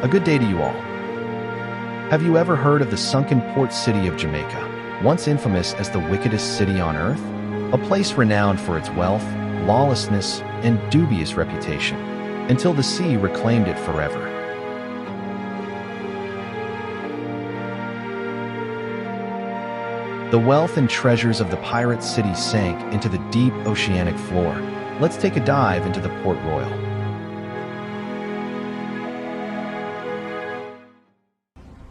A good day to you all. Have you ever heard of the sunken port city of Jamaica, once infamous as the wickedest city on earth? A place renowned for its wealth, lawlessness, and dubious reputation, until the sea reclaimed it forever. The wealth and treasures of the pirate city sank into the deep oceanic floor. Let's take a dive into the Port Royal.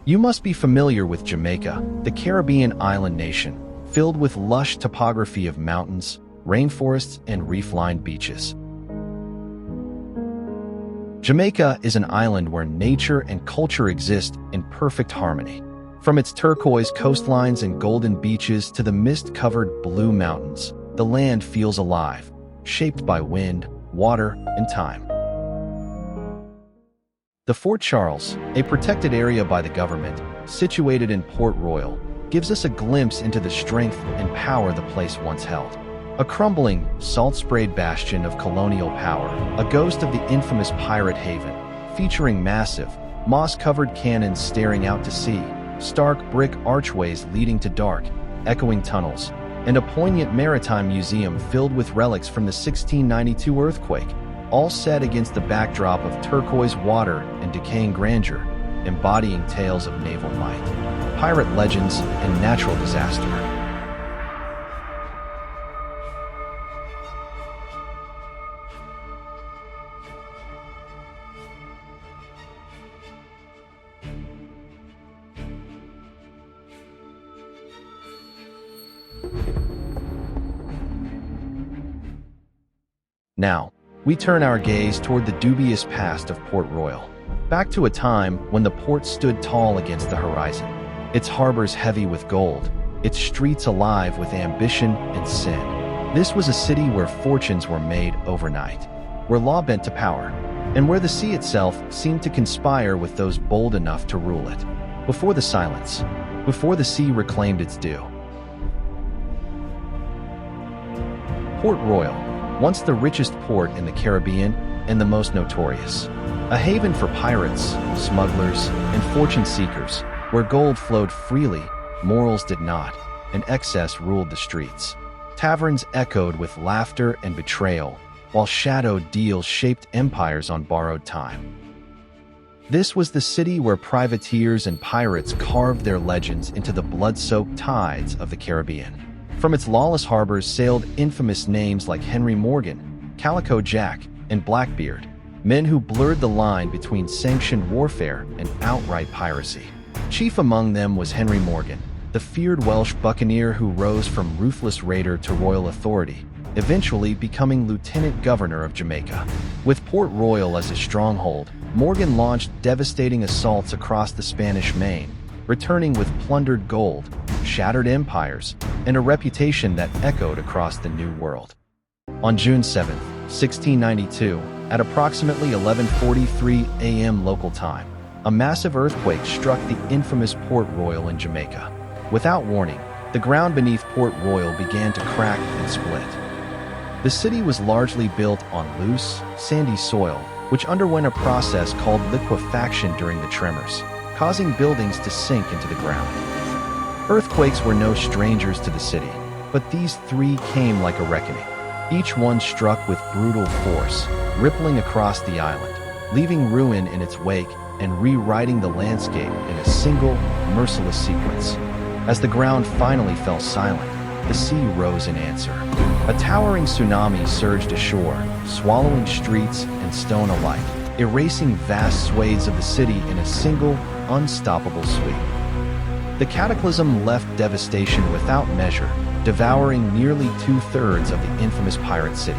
You must be familiar with Jamaica, the Caribbean island nation, filled with lush topography of mountains, rainforests, and reef-lined beaches. Jamaica is an island where nature and culture exist in perfect harmony. From its turquoise coastlines and golden beaches to the mist-covered blue mountains, the land feels alive, shaped by wind, water, and time. The Fort Charles, a protected area by the government, situated in Port Royal, gives us a glimpse into the strength and power the place once held. A crumbling, salt-sprayed bastion of colonial power, a ghost of the infamous pirate haven, featuring massive, moss-covered cannons staring out to sea, stark brick archways leading to dark, echoing tunnels, and a poignant maritime museum filled with relics from the 1692 earthquake, all set against the backdrop of turquoise water and decaying grandeur, embodying tales of naval might, pirate legends, and natural disaster. Now, we turn our gaze toward the dubious past of Port Royal, back to a time when the port stood tall against the horizon, its harbors heavy with gold, its streets alive with ambition and sin. This was a city where fortunes were made overnight, where law bent to power, and where the sea itself seemed to conspire with those bold enough to rule it. Before the silence, before the sea reclaimed its due. Port Royal, once the richest port in the Caribbean and the most notorious. A haven for pirates, smugglers, and fortune seekers, where gold flowed freely, morals did not, and excess ruled the streets. Taverns echoed with laughter and betrayal, while shadowed deals shaped empires on borrowed time. This was the city where privateers and pirates carved their legends into the blood-soaked tides of the Caribbean. From its lawless harbors sailed infamous names like Henry Morgan, Calico Jack, and Blackbeard, men who blurred the line between sanctioned warfare and outright piracy. Chief among them was Henry Morgan, the feared Welsh buccaneer who rose from ruthless raider to royal authority, eventually becoming Lieutenant Governor of Jamaica. With Port Royal as his stronghold, Morgan launched devastating assaults across the Spanish Main, returning with plundered gold, shattered empires, and a reputation that echoed across the New World. On June 7, 1692, at approximately 11:43 a.m. local time, a massive earthquake struck the infamous Port Royal in Jamaica. Without warning, the ground beneath Port Royal began to crack and split. The city was largely built on loose, sandy soil, which underwent a process called liquefaction during the tremors, causing buildings to sink into the ground. Earthquakes were no strangers to the city, but these three came like a reckoning. Each one struck with brutal force, rippling across the island, leaving ruin in its wake and rewriting the landscape in a single, merciless sequence. As the ground finally fell silent, the sea rose in answer. A towering tsunami surged ashore, swallowing streets and stone alike, erasing vast swathes of the city in a single, unstoppable sweep. The cataclysm left devastation without measure, devouring nearly two-thirds of the infamous pirate city.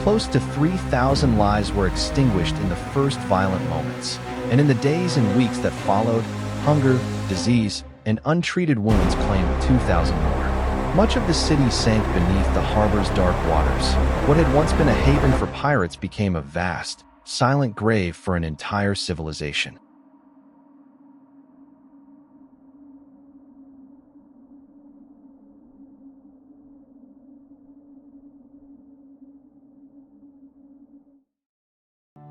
Close to 3,000 lives were extinguished in the first violent moments, and in the days and weeks that followed, hunger, disease, and untreated wounds claimed 2,000 more. Much of the city sank beneath the harbor's dark waters. What had once been a haven for pirates became a vast, silent grave for an entire civilization.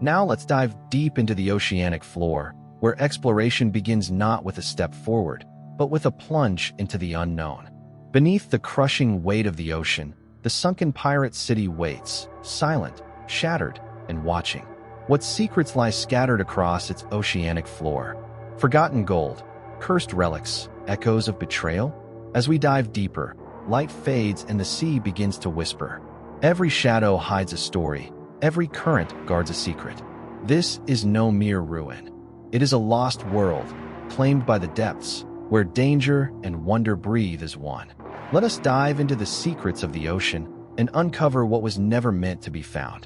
Now let's dive deep into the oceanic floor, where exploration begins not with a step forward, but with a plunge into the unknown. Beneath the crushing weight of the ocean, the sunken pirate city waits, silent, shattered, and watching. What secrets lie scattered across its oceanic floor? Forgotten gold, cursed relics, echoes of betrayal? As we dive deeper, light fades and the sea begins to whisper. Every shadow hides a story, every current guards a secret. This is no mere ruin. It is a lost world, claimed by the depths, where danger and wonder breathe as one. Let us dive into the secrets of the ocean and uncover what was never meant to be found.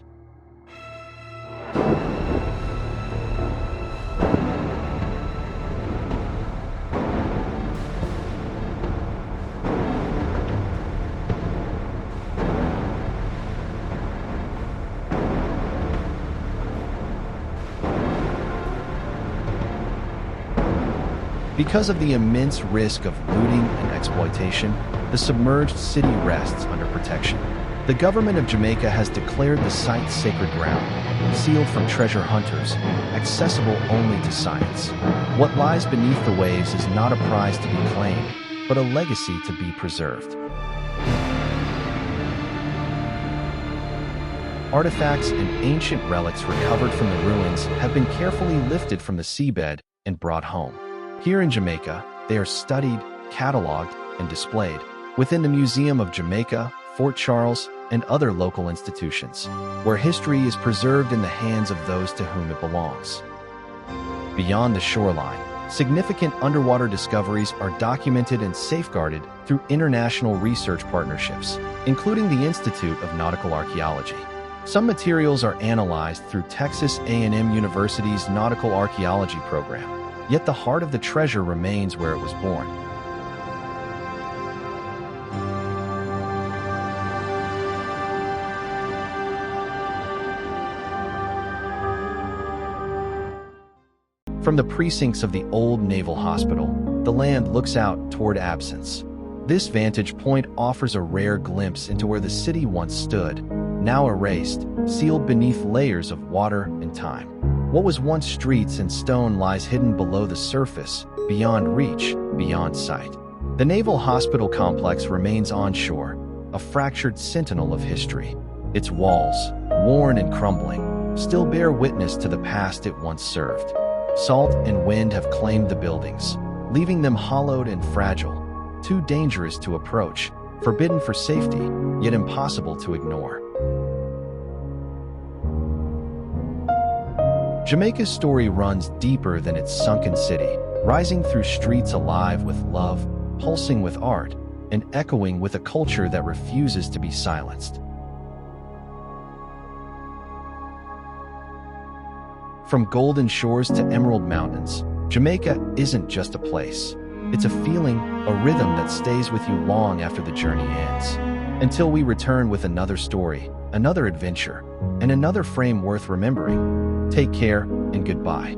Because of the immense risk of looting and exploitation, the submerged city rests under protection. The government of Jamaica has declared the site sacred ground, sealed from treasure hunters, accessible only to science. What lies beneath the waves is not a prize to be claimed, but a legacy to be preserved. Artifacts and ancient relics recovered from the ruins have been carefully lifted from the seabed and brought home. Here in Jamaica, they are studied, cataloged, and displayed within the Museum of Jamaica, Fort Charles, and other local institutions, where history is preserved in the hands of those to whom it belongs. Beyond the shoreline, significant underwater discoveries are documented and safeguarded through international research partnerships, including the Institute of Nautical Archaeology. Some materials are analyzed through Texas A&M University's Nautical Archaeology program, yet the heart of the treasure remains where it was born. From the precincts of the Old Naval Hospital, the land looks out toward absence. This vantage point offers a rare glimpse into where the city once stood, now erased, sealed beneath layers of water and time. What was once streets and stone lies hidden below the surface, beyond reach, beyond sight. The Naval Hospital complex remains onshore, a fractured sentinel of history. Its walls, worn and crumbling, still bear witness to the past it once served. Salt and wind have claimed the buildings, leaving them hollowed and fragile, too dangerous to approach, forbidden for safety, yet impossible to ignore. Jamaica's story runs deeper than its sunken city, rising through streets alive with love, pulsing with art, and echoing with a culture that refuses to be silenced. From golden shores to emerald mountains, Jamaica isn't just a place. It's a feeling, a rhythm that stays with you long after the journey ends. Until we return with another story, another adventure, and another frame worth remembering. Take care and goodbye.